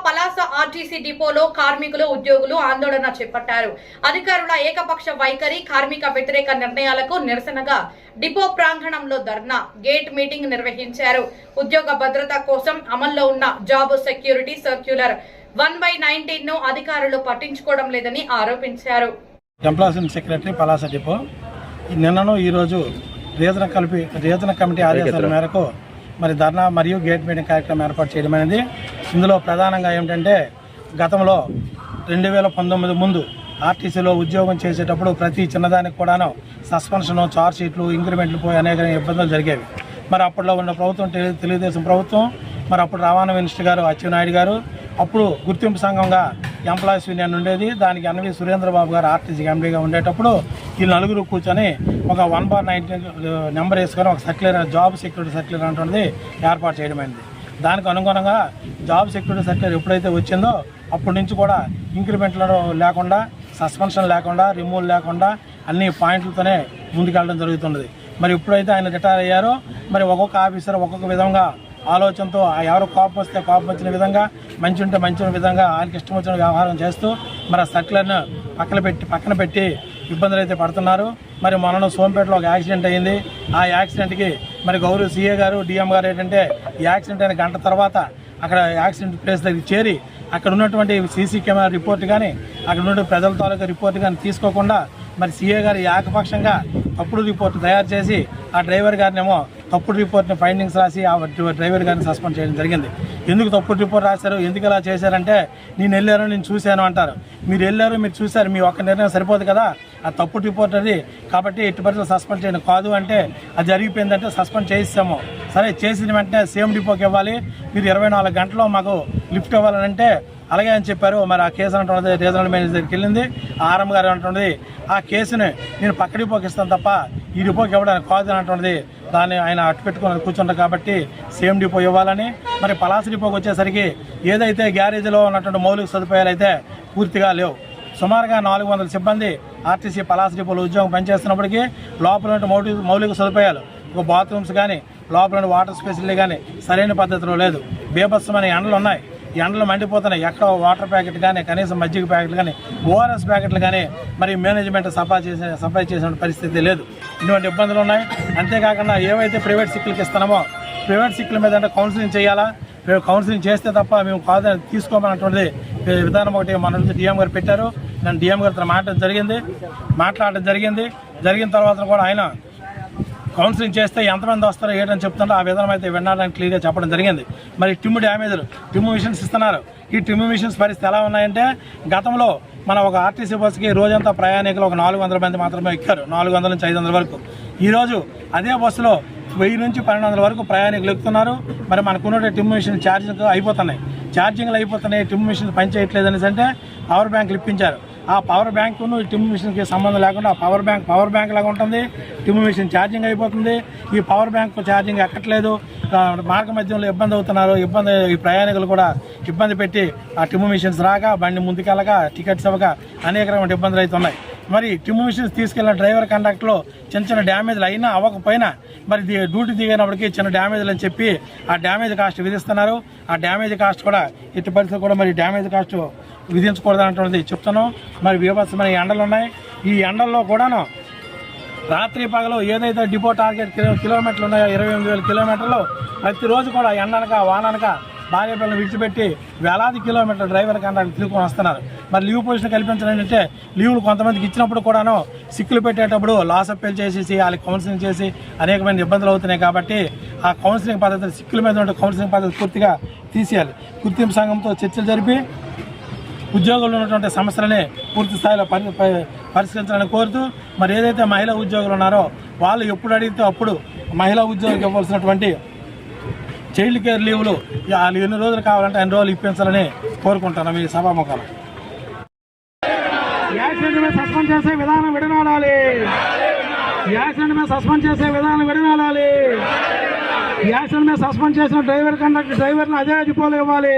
Palasa RTC డిపోలో కార్మికులు ఉద్యోగులు ఆందోళన చేపట్టారు. అధికారుల ఏకపక్ష వైఖరి, కార్మిక వ్యతిరేక నిర్ణయాలకు నిరసనగా డిపో ప్రాంగణంలో ధర్నా, గేట్ మీటింగ్ నిర్వహించారు. ఉద్యోగ భద్రత కోసం అమల్లో ఉన్న జాబ్ సెక్యూరిటీ సర్క్యులర్ 1/19 ను అధికారులు పట్టించుకోవడం లేదని ఆరోపించారు. ఎంప్లాయ్మెంట్ సెక్రటరీ పలాస డిపో నిన్నను ఈరోజు రీజనల్ కమిటీ ఆదేశాల మేరకు మరి ధర్నా మరియు గేట్ మీటింగ్ కార్యక్రమం ఏర్పాటు చేయడం అనేది. ఇందులో ప్రధానంగా ఏమిటంటే గతంలో 2019 ముందు ఆర్టీసీలో ఉద్యోగం చేసేటప్పుడు ప్రతి చిన్నదానికి కూడాను సస్పెన్షన్, చార్జ్ షీట్లు, ఇంక్రిమెంట్లు పోయి అనేక ఇబ్బందులు జరిగేవి. మరి అప్పట్లో ఉన్న ప్రభుత్వం తెలుగుదేశం ప్రభుత్వం, మరి అప్పుడు రవాణా మినిస్టర్ గారు అచ్చెన్నాయుడు గారు, అప్పుడు గుర్తింపు సంఘంగా ఎంప్లాయీస్ యూనియన్ ఉండేది. దానికి ఎన్వి సురేంద్రబాబు గారు ఆర్టీసీకి ఎండీగా ఉండేటప్పుడు ఈ నలుగురు కూర్చొని ఒక 1/19 నెంబర్ వేసుకొని ఒక సర్క్యులర్, జాబ్ సెక్యూరిటీ సర్క్యులర్ అంటున్నది ఏర్పాటు చేయడమైంది. దానికి అనుగుణంగా జాబ్ సెక్యూరిటీ సర్క్యులర్ ఎప్పుడైతే వచ్చిందో అప్పటి నుంచి కూడా ఇంక్రిమెంట్లు లేకుండా, సస్పెన్షన్ లేకుండా, రిమూవల్ లేకుండా అన్ని పాయింట్లతోనే ముందుకెళ్ళడం జరుగుతున్నది. మరి ఎప్పుడైతే ఆయన రిటైర్ అయ్యారో మరి ఒక్కొక్క ఆఫీసర్ ఒక్కొక్క విధంగా ఆలోచనతో ఎవరు కోపం వస్తే కోపం వచ్చిన విధంగా, మంచి ఉంటే మంచి విధంగా ఆయనకి ఇష్టం వచ్చిన వ్యవహారం చేస్తూ మరి ఆ సర్క్యులర్ను పక్కన పెట్టి ఇబ్బందులు అయితే పడుతున్నారు. మరి మొన్న సోంపేటలో ఒక యాక్సిడెంట్ అయ్యింది. ఆ యాక్సిడెంట్కి మరి గౌరవ సీఏ గారు, డిఎం గారు ఏంటంటే ఈ యాక్సిడెంట్ అయిన గంట తర్వాత అక్కడ యాక్సిడెంట్ ప్లేస్ దగ్గర చేరి అక్కడ ఉన్నటువంటి సీసీ కెమెరా రిపోర్ట్ కానీ, అక్కడ ఉన్నటువంటి ప్రజల తాలూకా రిపోర్ట్ కానీ తీసుకోకుండా మరి సీఏ గారు ఏకపక్షంగా తప్పుడు రిపోర్ట్ తయారు చేసి ఆ డ్రైవర్ గారినేమో తప్పుడు రిపోర్ట్ని ఫైండింగ్స్ రాసి ఆ డ్రైవర్ గారిని సస్పెండ్ చేయడం జరిగింది. ఎందుకు తప్పుడు రిపోర్ట్ రాశారు, ఎందుకు ఇలా చేశారంటే నేను వెళ్ళాను, నేను చూశాను అంటారు. మీరు వెళ్ళారు, మీరు చూశారు, మీ ఒక్క నిర్ణయం సరిపోదు కదా, ఆ తప్పుడు రిపోర్ట్ అది. కాబట్టి ఎట్టి పరిస్థితుల్లో సస్పెండ్ చేయడం కాదు అంటే అది జరిగిపోయిందంటే సస్పెండ్ చేయిస్తాము. సరే, చేసిన వెంటనే సేమ్ డిపోకి ఇవ్వాలి, మీరు 24 గంటల్లో మాకు లిఫ్ట్ ఇవ్వాలని అంటే అలాగే అని చెప్పారు. మరి ఆ కేసు అంటున్నది రీజనల్ మేనేజర్ దగ్గరికి వెళ్ళింది. ఆర్ఎం గారు అంటున్నది ఆ కేసుని నేను పక్క డిపోకి ఇస్తాను తప్ప ఈ డిపోకి ఇవ్వడానికి కాదు అని అంటున్నది. దాన్ని ఆయన అట్టు పెట్టుకుని కూర్చుంటారు కాబట్టి సేమ్ డిపో ఇవ్వాలని. మరి పలాస డిపోకి వచ్చేసరికి ఏదైతే గ్యారేజ్లో ఉన్నటువంటి మౌలిక సదుపాయాలు అయితే పూర్తిగా లేవు. సుమారుగా 400 సిబ్బంది ఆర్టీసీ పలాస డిపోలో ఉద్యోగం పనిచేస్తున్నప్పటికీ లోపల మౌలిక సదుపాయాలు, ఒక బాత్రూమ్స్ కానీ, లోపల వాటర్ స్పెసిలిటీ కానీ సరైన పద్ధతిలో లేదు. బీభత్సమైన ఎండలు ఉన్నాయి, ఎండలు మండిపోతున్నాయి. ఎక్కడ వాటర్ ప్యాకెట్ కానీ, కనీసం మజ్జిగ ప్యాకెట్లు కానీ, ఓఆర్ఎస్ ప్యాకెట్లు కానీ మరి మేనేజ్మెంట్ సప్లై చేసిన పరిస్థితి లేదు. ఇటువంటి ఇబ్బందులు ఉన్నాయి. అంతేకాకుండా ఏవైతే ప్రైవేట్ సిక్కులకి ఇస్తున్నామో ప్రైవేట్ సిక్కుల మీద అంటే కౌన్సిలింగ్ చేయాలా, కౌన్సిలింగ్ చేస్తే తప్ప మేము కాదని తీసుకోమన్నటువంటిది విధానం ఒకటి మన డిఎం గారు పెట్టారు. నేను డిఎం గారితో మాట్లాడడం జరిగిన తర్వాత కూడా ఆయన కౌన్సిలింగ్ చేస్తే ఎంతమంది వస్తారో ఏంటని చెప్తుంటే ఆ విధానం అయితే వినాలని క్లియర్గా చెప్పడం జరిగింది. మరి టిమ్ మిషన్స్ ఇస్తున్నారు. ఈ టిమ్ మిషన్స్ పరిస్థితి ఎలా ఉన్నాయంటే గతంలో మన ఒక ఆర్టీసీ బస్సుకి రోజంతా ప్రయాణికులు ఒక 400 మంది మాత్రమే ఎక్కారు, 400 నుంచి 500 వరకు. ఈరోజు అదే బస్సులో 1000 నుంచి 1200 వరకు ప్రయాణికులు ఎక్కుతున్నారు. మరి మనకున్న టిమ్ మిషన్ ఛార్జింగ్లు అయిపోతున్నాయి. టిమ్ మిషన్ పనిచేయట్లేదు అనేసి అంటే పవర్ బ్యాంకులు ఇప్పించారు. ఆ పవర్ బ్యాంకును ఈ టిమ్ మిషన్కి సంబంధం లేకుండా ఆ పవర్ బ్యాంక్ లాగా ఉంటుంది. టిమ్ మిషన్ ఛార్జింగ్ అయిపోతుంది. ఈ పవర్ బ్యాంక్ ఛార్జింగ్ ఎక్కట్లేదు. మార్గ మధ్యంలో ఇబ్బంది అవుతున్నారు. ఈ ప్రయాణికులు కూడా ఇబ్బంది పెట్టి ఆ టిమ్ మిషన్స్ రాక, బండి ముందుకెళ్ళక, టికెట్స్ ఇవ్వక అనేక రకమైన ఇబ్బందులు అవుతున్నాయి. మరి టిమ్ మిషన్స్ తీసుకెళ్లిన డ్రైవర్ కండక్టర్లో చిన్న డ్యామేజ్లు అయినా అవ్వకపోయినా మరి డ్యూటీ దిగినప్పటికీ చిన్న డ్యామేజ్లు అని చెప్పి ఆ డ్యామేజ్ కాస్ట్ విధిస్తున్నారు. ఆ డ్యామేజ్ కాస్ట్ కూడా ఎట్టి పరిస్థితులు కూడా మరి డ్యామేజ్ కాస్ట్ విధించకూడదన్నటువంటిది చెప్తున్నాం. మరి విభత్సమైన ఎండలు ఉన్నాయి. ఈ ఎండల్లో కూడాను రాత్రి పగలు ఏదైతే డిపో టార్గెట్ కిలోమీటర్లు ఉన్నాయో 28,000 కిలోమీటర్లు ప్రతిరోజు కూడా ఎండనక వాననక భార్య పిల్లలు విడిచిపెట్టి వేలాది కిలోమీటర్ల డ్రైవర్ కండక్టర్ తిరుగుకొని వస్తున్నారు. మరి లీవ్ పొజిషన్ కల్పించడం అంటే లీవులు కొంతమందికి ఇచ్చినప్పుడు కూడాను సిక్కులు పెట్టేటప్పుడు లాస్ అప్పీల్ చేసేసి వాళ్ళకి కౌన్సిలింగ్ చేసి అనేకమైన ఇబ్బందులు అవుతున్నాయి. కాబట్టి ఆ కౌన్సిలింగ్ పద్ధతి, సిక్కుల మీద ఉండే కౌన్సిలింగ్ పద్ధతి పూర్తిగా తీసేయాలి. గుర్తింపు సంఘంతో చర్చలు జరిపి ఉద్యోగులు ఉన్నటువంటి సమస్యలని పూర్తి స్థాయిలో పరిష్కరించాలని కోరుతూ మరి ఏదైతే మహిళా ఉద్యోగులు ఉన్నారో వాళ్ళు ఎప్పుడు అడిగితే అప్పుడు మహిళా ఉద్యోగులకు ఇవ్వాల్సినటువంటి చైల్డ్ కేర్ లీవ్లు వాళ్ళు ఎన్ని రోజులు కావాలంటే అన్ని రోజులు ఇప్పించాలని కోరుకుంటున్నాం. ఈ సభాముఖాలు యాక్సిడెంట్ మీద సస్పెండ్ చేసే విధానం విడనాడాలి. యాక్సిడెంట్ మీద సస్పెండ్ చేసే విధానం విడనాడాలి. యాక్సిడెంట్ మీద సస్పెండ్ చేసిన డ్రైవర్ని అదే డిపోలో ఇవ్వాలి.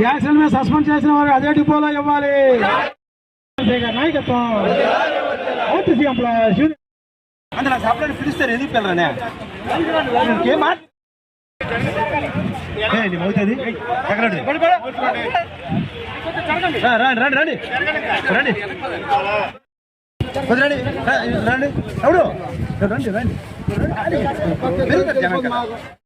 యాక్సిడెంట్ మీద సస్పెండ్ చేసిన వారు అదే డిపోలో ఇవ్వాలి. నాయకత్వం ఆర్టీసీ ఎంప్లాయీస్ అందులో సపరేట్ పిలుస్తారు. ఎందుకు పిల్లనే అవుతుంది రండి రండి రండి రండి రండి రండి అవును రండి రండి జనం కదా